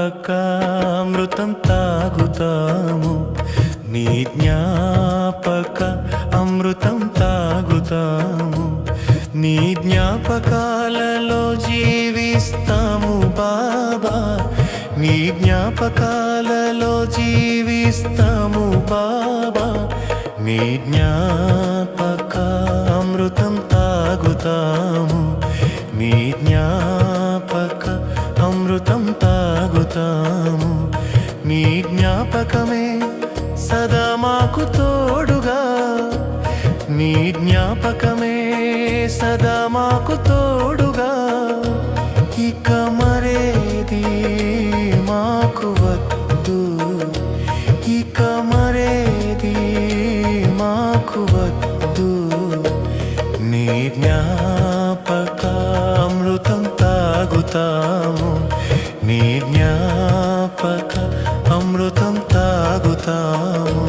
జ్ఞాపకామృతం తాగుతాము, నీ జ్ఞాపక అమృతం తాగుతాము, నీ జ్ఞాపకాలలో జీవిస్తాము బాబా, నీ జ్ఞాపకాలలో జీవిస్తాము బాబా, నీ జ్ఞాపక అమృతం తాగుతాము, నీ జ్ఞాపక అమృతం తాగుతాము, నీ జ్ఞాపకమే సదా మాకు తోడుగా, నీ జ్ఞాపకమే సదా మాకు తోడుగా, ఇక మరేది మాకు వద్దు, ఇక మరేది మాకు వద్దు, నీ జ్ఞాపక అమృతం తాగుతాము, నీ జ్ఞాపక అమృతం తాగుతాము.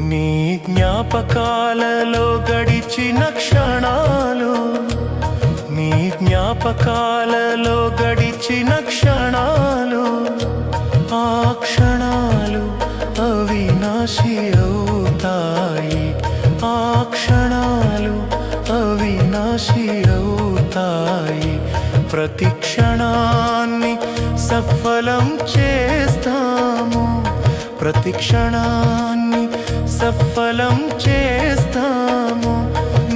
నీ జ్ఞాపకాలలో గడిచిన క్షణాలు, నీ జ్ఞాపకాలలో గడిచిన క్షణాలు, ఆ క్షణాలు అవినాశి అవుతాయి, ఆ క్షణాలు అవినాశి అవుతాయి, ప్రతి క్షణాన్ని సఫలం చేస్తాము, ప్రతి క్షణాన్ని సఫలం చేస్తాము,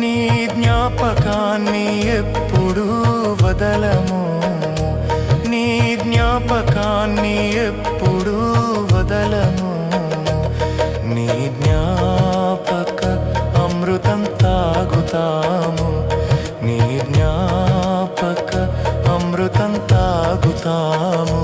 నీ జ్ఞాపకాన్ని ఎప్పుడూ వదలము, నీ జ్ఞాపకాన్ని ఎప్పుడూ వదలము, నీ జ్ఞాపక అమృతం తాగుతాము, నీ జ్ఞాపక అమృతం తాగుతాము.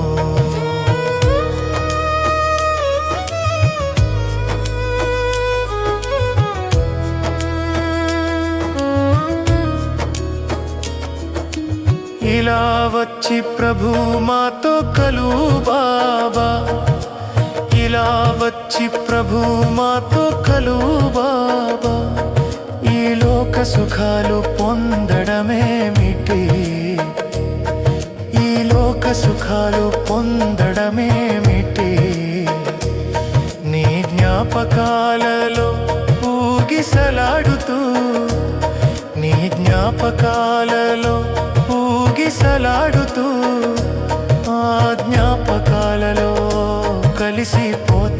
ఇలా వచ్చి ప్రభు మాతో కలువు బాబా, ఇలా వచ్చి ప్రభు మాతో కలువు బాబా, ఈ లోక సుఖాలు పొందడమేమిటి, ఈ లోక సుఖాలు పొందడమేమిటి, నీ జ్ఞాపకాలలో ఊగిసలాడుతూ, నీ జ్ఞాపకాలలో ఊగిసలాడుతూ, ఆ జ్ఞాపకాలలో కలిసిపోతాము.